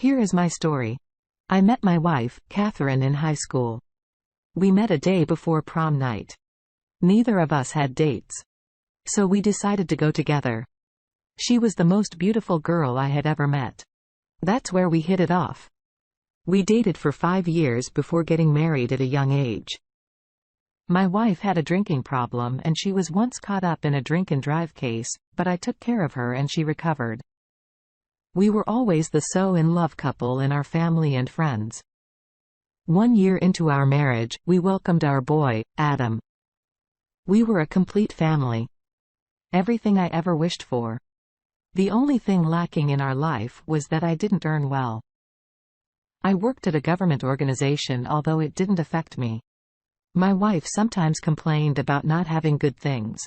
Here is my story. I met my wife, Catherine, in high school. We met a day before prom night. Neither of us had dates. So we decided to go together. She was the most beautiful girl I had ever met. That's where we hit it off. We dated for 5 years before getting married at a young age. My wife had a drinking problem and she was once caught up in a drink-and-drive case, but I took care of her and she recovered. We were always the so-in-love couple in our family and friends. 1 year into our marriage, we welcomed our boy, Adam. We were a complete family. Everything I ever wished for. The only thing lacking in our life was that I didn't earn well. I worked at a government organization, although it didn't affect me. My wife sometimes complained about not having good things.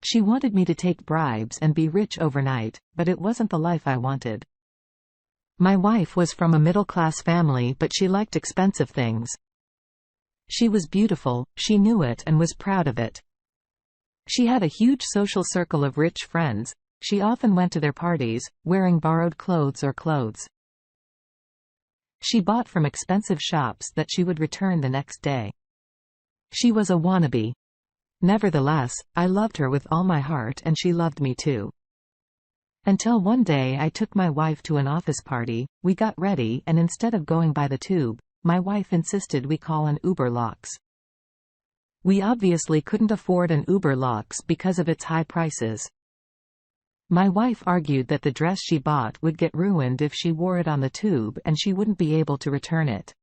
She wanted me to take bribes and be rich overnight, but it wasn't the life I wanted. My wife was from a middle-class family, but she liked expensive things. She was beautiful, she knew it and was proud of it. She had a huge social circle of rich friends. She often went to their parties, wearing borrowed clothes or clothes she bought from expensive shops that she would return the next day. She was a wannabe. Nevertheless, I loved her with all my heart and she loved me too. Until one day I took my wife to an office party, we got ready and instead of going by the tube, my wife insisted we call an Uber Lux. We obviously couldn't afford an Uber Lux because of its high prices. My wife argued that the dress she bought would get ruined if she wore it on the tube and she wouldn't be able to return it.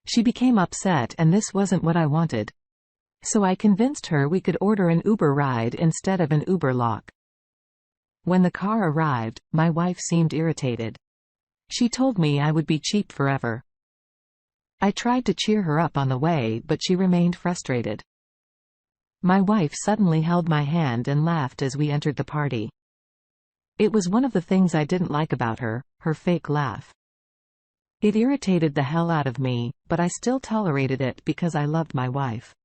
She became upset and this wasn't what I wanted. So I convinced her we could order an Uber ride instead of an Uber Lux. When the car arrived, my wife seemed irritated. She told me I would be cheap forever. I tried to cheer her up on the way, but she remained frustrated. My wife suddenly held my hand and laughed as we entered the party. It was one of the things I didn't like about her, her fake laugh. It irritated the hell out of me, but I still tolerated it because I loved my wife.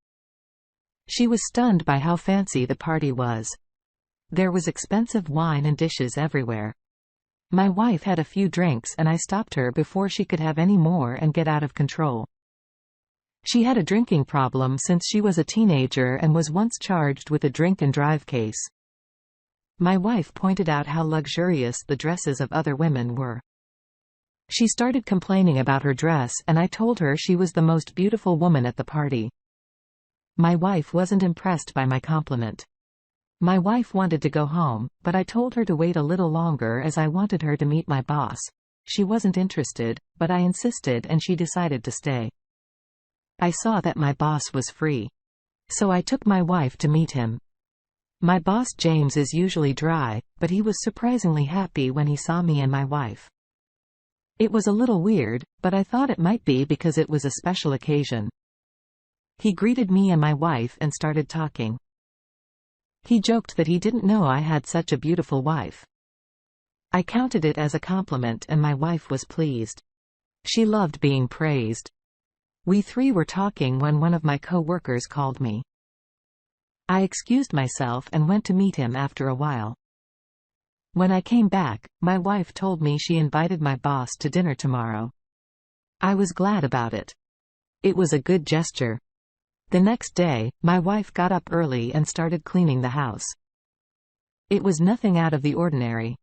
She was stunned by how fancy the party was. There was expensive wine and dishes everywhere. My wife had a few drinks and I stopped her before she could have any more and get out of control. She had a drinking problem since she was a teenager and was once charged with a drink-and-drive case. My wife pointed out how luxurious the dresses of other women were. She started complaining about her dress and I told her she was the most beautiful woman at the party. My wife wasn't impressed by my compliment. My wife wanted to go home, but I told her to wait a little longer as I wanted her to meet my boss. She wasn't interested, but I insisted and she decided to stay. I saw that my boss was free. So I took my wife to meet him. My boss James is usually dry, but he was surprisingly happy when he saw me and my wife. It was a little weird, but I thought it might be because it was a special occasion. He greeted me and my wife and started talking. He joked that he didn't know I had such a beautiful wife. I counted it as a compliment and my wife was pleased. She loved being praised. We three were talking when one of my co-workers called me. I excused myself and went to meet him after a while. When I came back, my wife told me she invited my boss to dinner tomorrow. I was glad about it. It was a good gesture. The next day, my wife got up early and started cleaning the house. It was nothing out of the ordinary.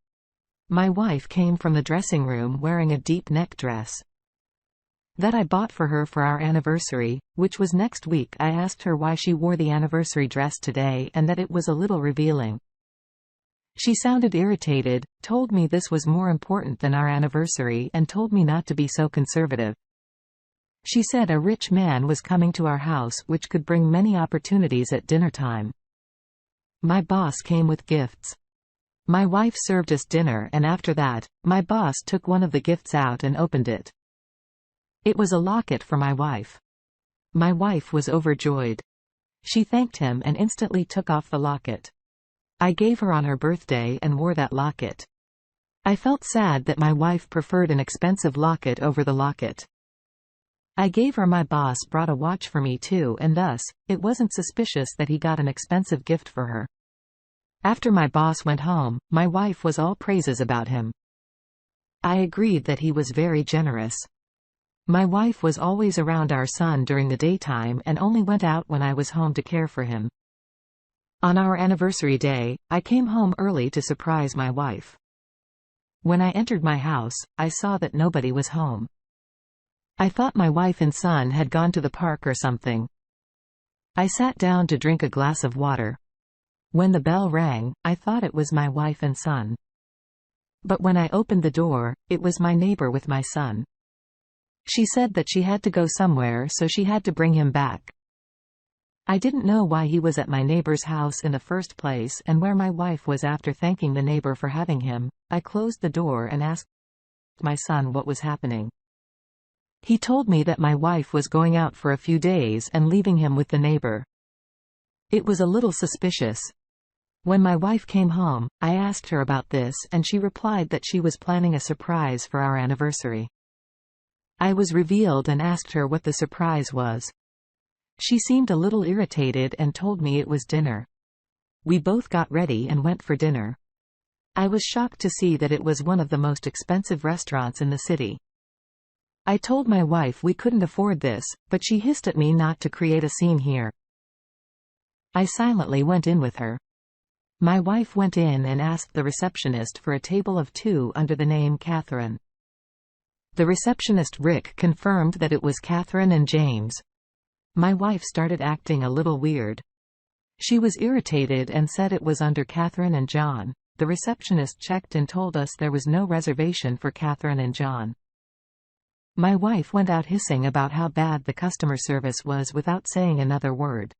My wife came from the dressing room wearing a deep neck dress that I bought for her for our anniversary, which was next week. I asked her why she wore the anniversary dress today and that it was a little revealing. She sounded irritated, told me this was more important than our anniversary and told me not to be so conservative. She said a rich man was coming to our house which could bring many opportunities at dinner time. My boss came with gifts. My wife served us dinner and after that, my boss took one of the gifts out and opened it. It was a locket for my wife. My wife was overjoyed. She thanked him and instantly took off the locket. I gave her on her birthday and wore that locket. I felt sad that my wife preferred an expensive locket over the locket. I gave her my boss brought a watch for me too and thus, it wasn't suspicious that he got an expensive gift for her. After my boss went home, my wife was all praises about him. I agreed that he was very generous. My wife was always around our son during the daytime and only went out when I was home to care for him. On our anniversary day, I came home early to surprise my wife. When I entered my house, I saw that nobody was home. I thought my wife and son had gone to the park or something. I sat down to drink a glass of water. When the bell rang, I thought it was my wife and son. But when I opened the door, it was my neighbor with my son. She said that she had to go somewhere, so she had to bring him back. I didn't know why he was at my neighbor's house in the first place and where my wife was. After thanking the neighbor for having him, I closed the door and asked my son what was happening. He told me that my wife was going out for a few days and leaving him with the neighbor. It was a little suspicious. When my wife came home, I asked her about this and she replied that she was planning a surprise for our anniversary. I was revealed and asked her what the surprise was. She seemed a little irritated and told me it was dinner. We both got ready and went for dinner. I was shocked to see that it was one of the most expensive restaurants in the city. I told my wife we couldn't afford this, but she hissed at me not to create a scene here. I silently went in with her. My wife went in and asked the receptionist for a table of 2 under the name Catherine. The receptionist Rick confirmed that it was Catherine and James. My wife started acting a little weird. She was irritated and said it was under Catherine and John. The receptionist checked and told us there was no reservation for Catherine and John. My wife went out hissing about how bad the customer service was without saying another word.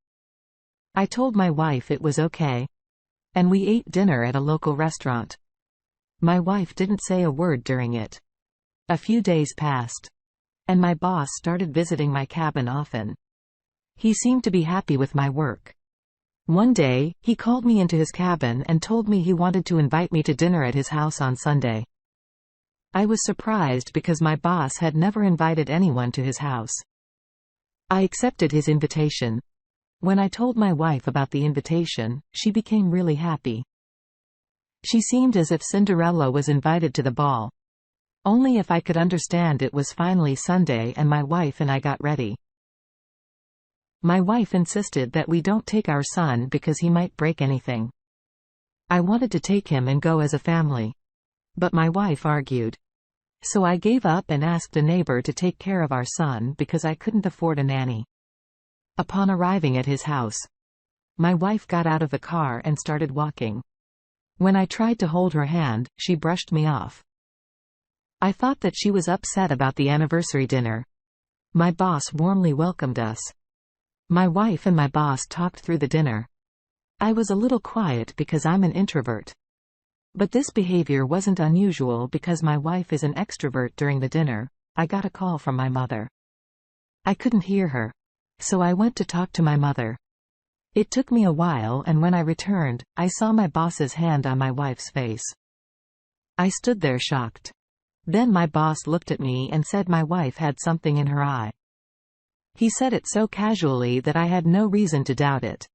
I told my wife it was okay. And we ate dinner at a local restaurant. My wife didn't say a word during it. A few days passed. And my boss started visiting my cabin often. He seemed to be happy with my work. One day, he called me into his cabin and told me he wanted to invite me to dinner at his house on Sunday. I was surprised because my boss had never invited anyone to his house. I accepted his invitation. When I told my wife about the invitation, she became really happy. She seemed as if Cinderella was invited to the ball. Only if I could understand it was finally Sunday and my wife and I got ready. My wife insisted that we don't take our son because he might break anything. I wanted to take him and go as a family. But my wife argued. So I gave up and asked a neighbor to take care of our son because I couldn't afford a nanny. Upon arriving at his house, my wife got out of the car and started walking. When I tried to hold her hand, she brushed me off. I thought that she was upset about the anniversary dinner. My boss warmly welcomed us. My wife and my boss talked through the dinner. I was a little quiet because I'm an introvert. But this behavior wasn't unusual because my wife is an extrovert. During the dinner, I got a call from my mother. I couldn't hear her. So I went to talk to my mother. It took me a while and when I returned, I saw my boss's hand on my wife's face. I stood there shocked. Then my boss looked at me and said my wife had something in her eye. He said it so casually that I had no reason to doubt it.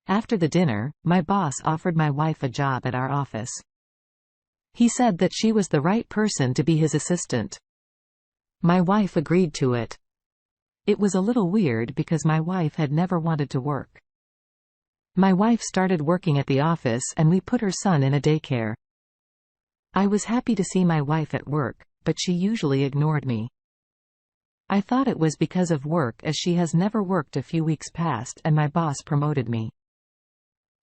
After the dinner, my boss offered my wife a job at our office. He said that she was the right person to be his assistant. My wife agreed to it. It was a little weird because my wife had never wanted to work. My wife started working at the office and we put her son in a daycare. I was happy to see my wife at work, but she usually ignored me. I thought it was because of work as she has never worked. A few weeks passed and my boss promoted me.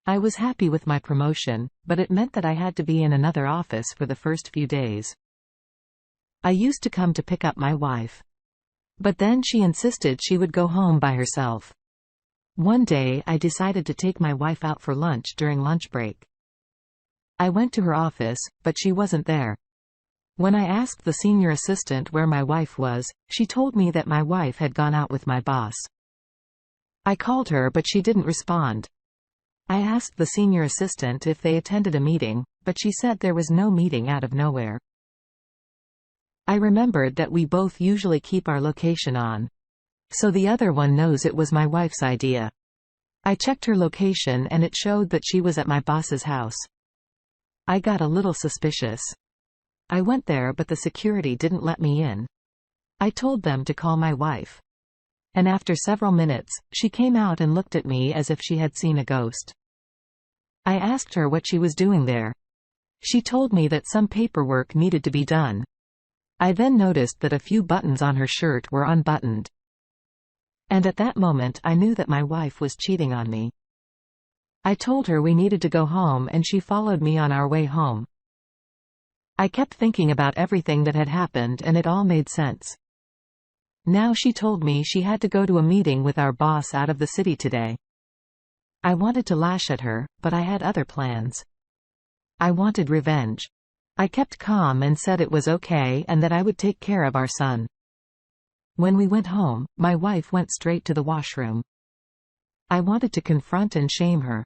I was happy with my promotion, but it meant that I had to be in another office for the first few days. I used to come to pick up my wife. But then she insisted she would go home by herself. One day I decided to take my wife out for lunch during lunch break. I went to her office, but she wasn't there. When I asked the senior assistant where my wife was, she told me that my wife had gone out with my boss. I called her but she didn't respond. I asked the senior assistant if they attended a meeting, but she said there was no meeting out of nowhere. I remembered that we both usually keep our location on. So the other one knows it was my wife's idea. I checked her location and it showed that she was at my boss's house. I got a little suspicious. I went there but the security didn't let me in. I told them to call my wife. And after several minutes, she came out and looked at me as if she had seen a ghost. I asked her what she was doing there. She told me that some paperwork needed to be done. I then noticed that a few buttons on her shirt were unbuttoned. And at that moment I knew that my wife was cheating on me. I told her we needed to go home and she followed me on our way home. I kept thinking about everything that had happened and it all made sense. Now she told me she had to go to a meeting with our boss out of the city today. I wanted to lash at her, but I had other plans. I wanted revenge. I kept calm and said it was okay and that I would take care of our son. When we went home, my wife went straight to the washroom. I wanted to confront and shame her.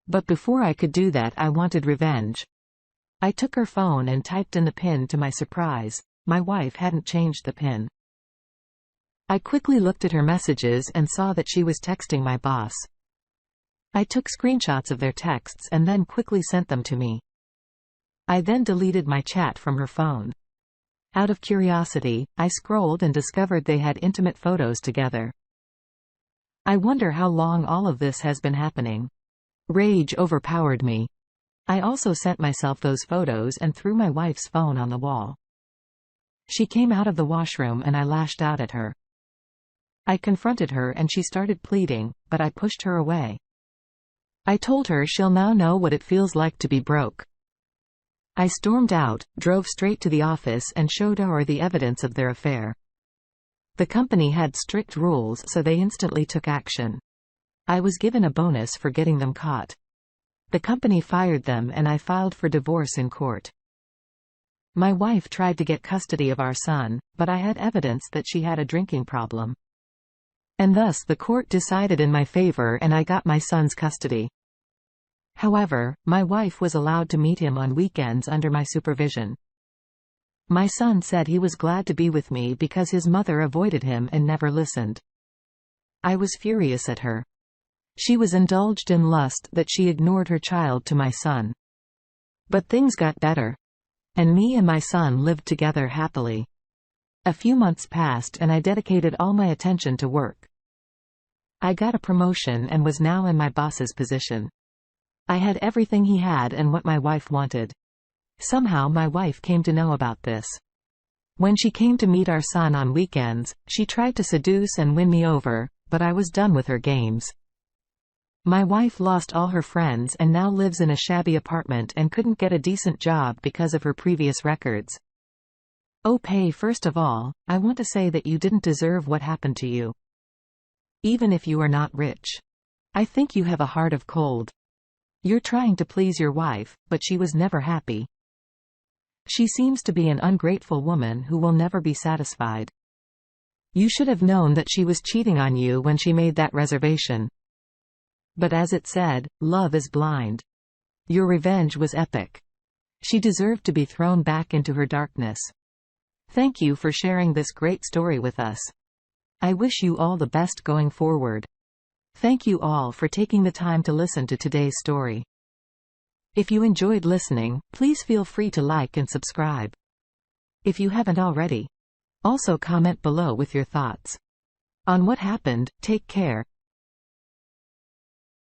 But before I could do that, I wanted revenge. I took her phone and typed in the PIN. To my surprise, my wife hadn't changed the PIN. I quickly looked at her messages and saw that she was texting my boss. I took screenshots of their texts and then quickly sent them to me. I then deleted my chat from her phone. Out of curiosity, I scrolled and discovered they had intimate photos together. I wonder how long all of this has been happening. Rage overpowered me. I also sent myself those photos and threw my wife's phone on the wall. She came out of the washroom and I lashed out at her. I confronted her and she started pleading, but I pushed her away. I told her she'll now know what it feels like to be broke. I stormed out, drove straight to the office and showed her the evidence of their affair. The company had strict rules, so they instantly took action. I was given a bonus for getting them caught. The company fired them and I filed for divorce in court. My wife tried to get custody of our son, but I had evidence that she had a drinking problem. And thus the court decided in my favor and I got my son's custody. However, my wife was allowed to meet him on weekends under my supervision. My son said he was glad to be with me because his mother avoided him and never listened. I was furious at her. She was indulged in lust that she ignored her child to my son. But things got better. And me and my son lived together happily. A few months passed and I dedicated all my attention to work. I got a promotion and was now in my boss's position. I had everything he had and what my wife wanted. Somehow my wife came to know about this. When she came to meet our son on weekends, she tried to seduce and win me over, but I was done with her games. My wife lost all her friends and now lives in a shabby apartment and couldn't get a decent job because of her previous records. Oh, Pei, first of all, I want to say that you didn't deserve what happened to you. Even if you are not rich. I think you have a heart of cold. You're trying to please your wife, but she was never happy. She seems to be an ungrateful woman who will never be satisfied. You should have known that she was cheating on you when she made that reservation. But as it said, love is blind. Your revenge was epic. She deserved to be thrown back into her darkness. Thank you for sharing this great story with us. I wish you all the best going forward. Thank you all for taking the time to listen to today's story. If you enjoyed listening, please feel free to like and subscribe. If you haven't already. Also comment below with your thoughts on what happened. Take care.